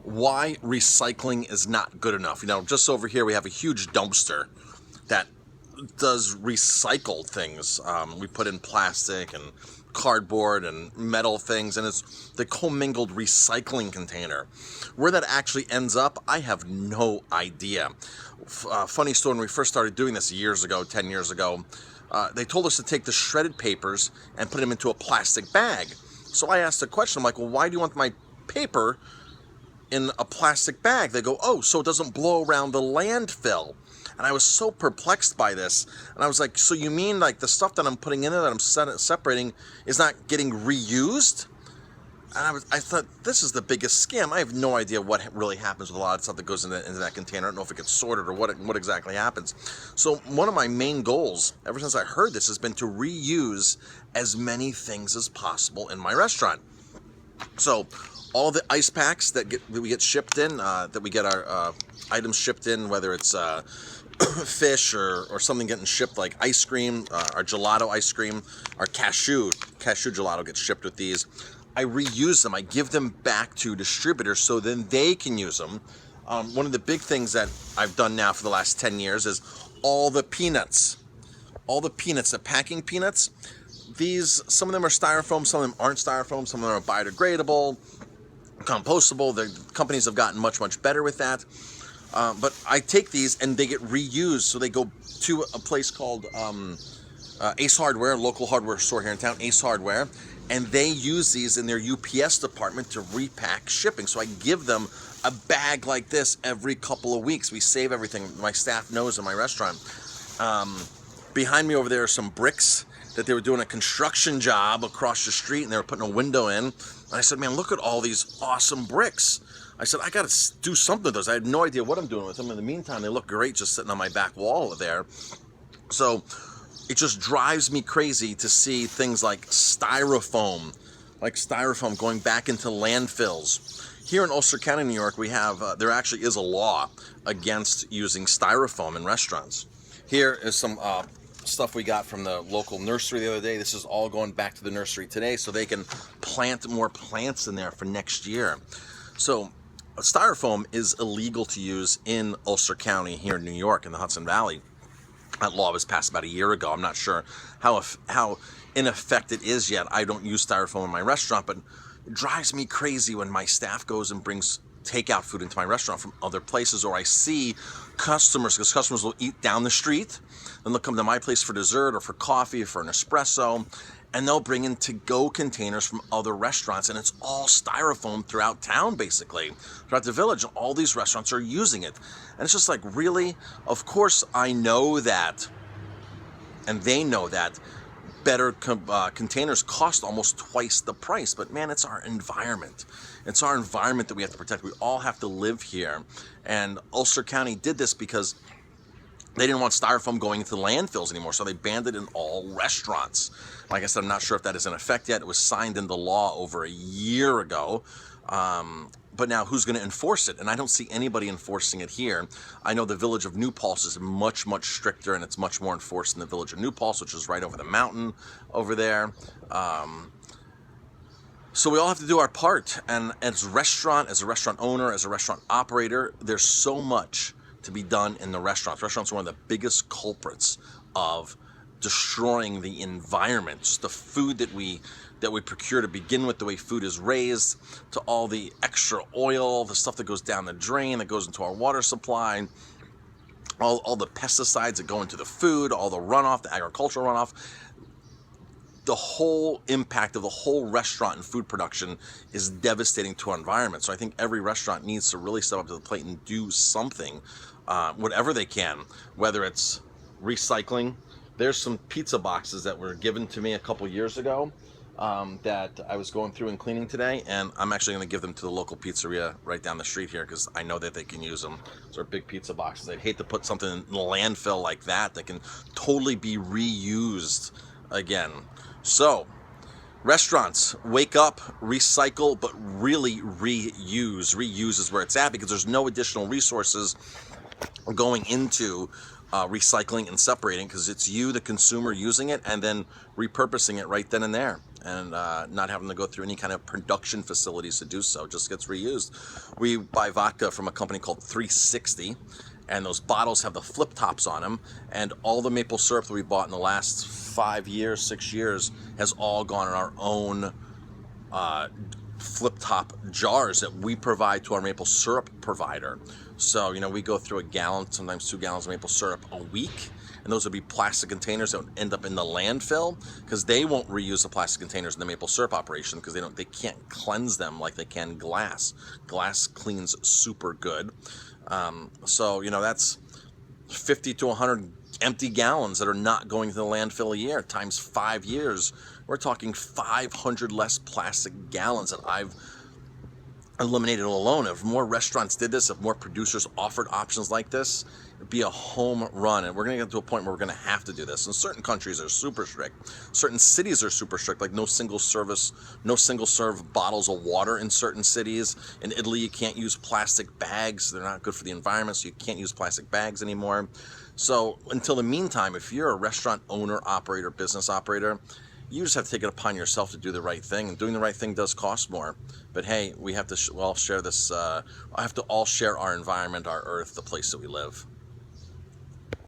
why recycling is not good enough. You know, just over here we have a huge dumpster that does recycled things. We put in plastic and cardboard and metal things, and it's the commingled recycling container. Where that actually ends up, I have no idea. Funny story, when we first started doing this years ago, 10 years ago, they told us to take the shredded papers and put them into a plastic bag. So I asked a question, I'm like, well, why do you want my paper in a plastic bag? They go, oh, so it doesn't blow around the landfill. And I was so perplexed by this. And I was like, so you mean like the stuff that I'm putting in there that I'm separating is not getting reused? And I thought, this is the biggest scam. I have no idea what really happens with a lot of stuff that goes into that container. I don't know if it gets sorted or what exactly happens. So one of my main goals, ever since I heard this, has been to reuse as many things as possible in my restaurant. So all the ice packs that we get shipped in, that we get our items shipped in, whether it's fish or something getting shipped like ice cream, our gelato ice cream, our cashew gelato gets shipped with these. I reuse them. I give them back to distributors so then they can use them. One of the big things that I've done now for the last 10 years is all the peanuts, the packing peanuts. Some of them are styrofoam, some of them aren't styrofoam, some of them are biodegradable, compostable. The companies have gotten much, much better with that. But I take these and they get reused. So they go to a place called Ace Hardware, a local hardware store here in town, Ace Hardware, and they use these in their UPS department to repack shipping. So I give them a bag like this every couple of weeks. We save everything. My staff knows in my restaurant. Behind me over there are some bricks that they were doing a construction job across the street, and they were putting a window in. And I said, man, look at all these awesome bricks. I said, I got to do something with those. I had no idea what I'm doing with them. In the meantime, they look great just sitting on my back wall there. So it just drives me crazy to see things like styrofoam going back into landfills. Here in Ulster County, New York, we have, there actually is a law against using styrofoam in restaurants. Here is some stuff we got from the local nursery the other day. This is all going back to the nursery today so they can plant more plants in there for next year. So styrofoam is illegal to use in Ulster County here in New York in the Hudson Valley. That law was passed about a year ago. I'm not sure how in effect it is yet. I don't use styrofoam in my restaurant, but it drives me crazy when my staff goes and brings takeout food into my restaurant from other places, or I see customers, because customers will eat down the street, then they'll come to my place for dessert or for coffee or for an espresso, and they'll bring in to-go containers from other restaurants, and it's all styrofoam throughout town, basically, throughout the village. All these restaurants are using it, and it's just like, really? Of course I know that, and they know that better containers cost almost twice the price, but man, it's our environment. It's our environment that we have to protect. We all have to live here, and Ulster County did this because they didn't want styrofoam going into landfills anymore, so they banned it in all restaurants. Like I said, I'm not sure if that is in effect yet. It was signed into law over a year ago, but now who's going to enforce it? And I don't see anybody enforcing it here. I know the village of New Paltz is much, much stricter, and it's much more enforced in the village of New Paltz, which is right over the mountain over there. So we all have to do our part, and as a restaurant owner, as a restaurant operator, there's so much to be done in the restaurants. Restaurants are one of the biggest culprits of destroying the environment. Just the food that we procure to begin with, the way food is raised, to all the extra oil, the stuff that goes down the drain, that goes into our water supply, all the pesticides that go into the food, all the runoff, the agricultural runoff. The whole impact of the whole restaurant and food production is devastating to our environment. So I think every restaurant needs to really step up to the plate and do something, whatever they can, whether it's recycling. There's some pizza boxes that were given to me a couple years ago that I was going through and cleaning today, and I'm actually going to give them to the local pizzeria right down the street here because I know that they can use them. Those are big pizza boxes. I'd hate to put something in the landfill like that can totally be reused again. So, restaurants, wake up, recycle, but really reuse. Reuse is where it's at because there's no additional resources going into recycling and separating because it's you, the consumer, using it and then repurposing it right then and there. and not having to go through any kind of production facilities to do so. It just gets reused. We buy vodka from a company called 360, and those bottles have the flip tops on them, and all the maple syrup that we bought in the last 5 years, 6 years has all gone in our own flip top jars that we provide to our maple syrup provider. So, we go through a gallon, sometimes 2 gallons of maple syrup a week, and those would be plastic containers that would end up in the landfill, because they won't reuse the plastic containers in the maple syrup operation because they can't cleanse them like they can glass. Glass cleans super good. So, that's 50 to 100 empty gallons that are not going to the landfill a year times 5 years. We're talking 500 less plastic gallons that I've eliminated alone. If more restaurants did this, if more producers offered options like this, it'd be a home run. And we're going to get to a point where we're going to have to do this. And certain countries are super strict. Certain cities are super strict, like no single serve bottles of water in certain cities. In Italy, you can't use plastic bags. They're not good for the environment, so you can't use plastic bags anymore. So until the meantime, if you're a restaurant owner, operator, business operator, you just have to take it upon yourself to do the right thing, and doing the right thing does cost more. But hey, we have to all share this. I have to all share our environment, our earth, the place that we live.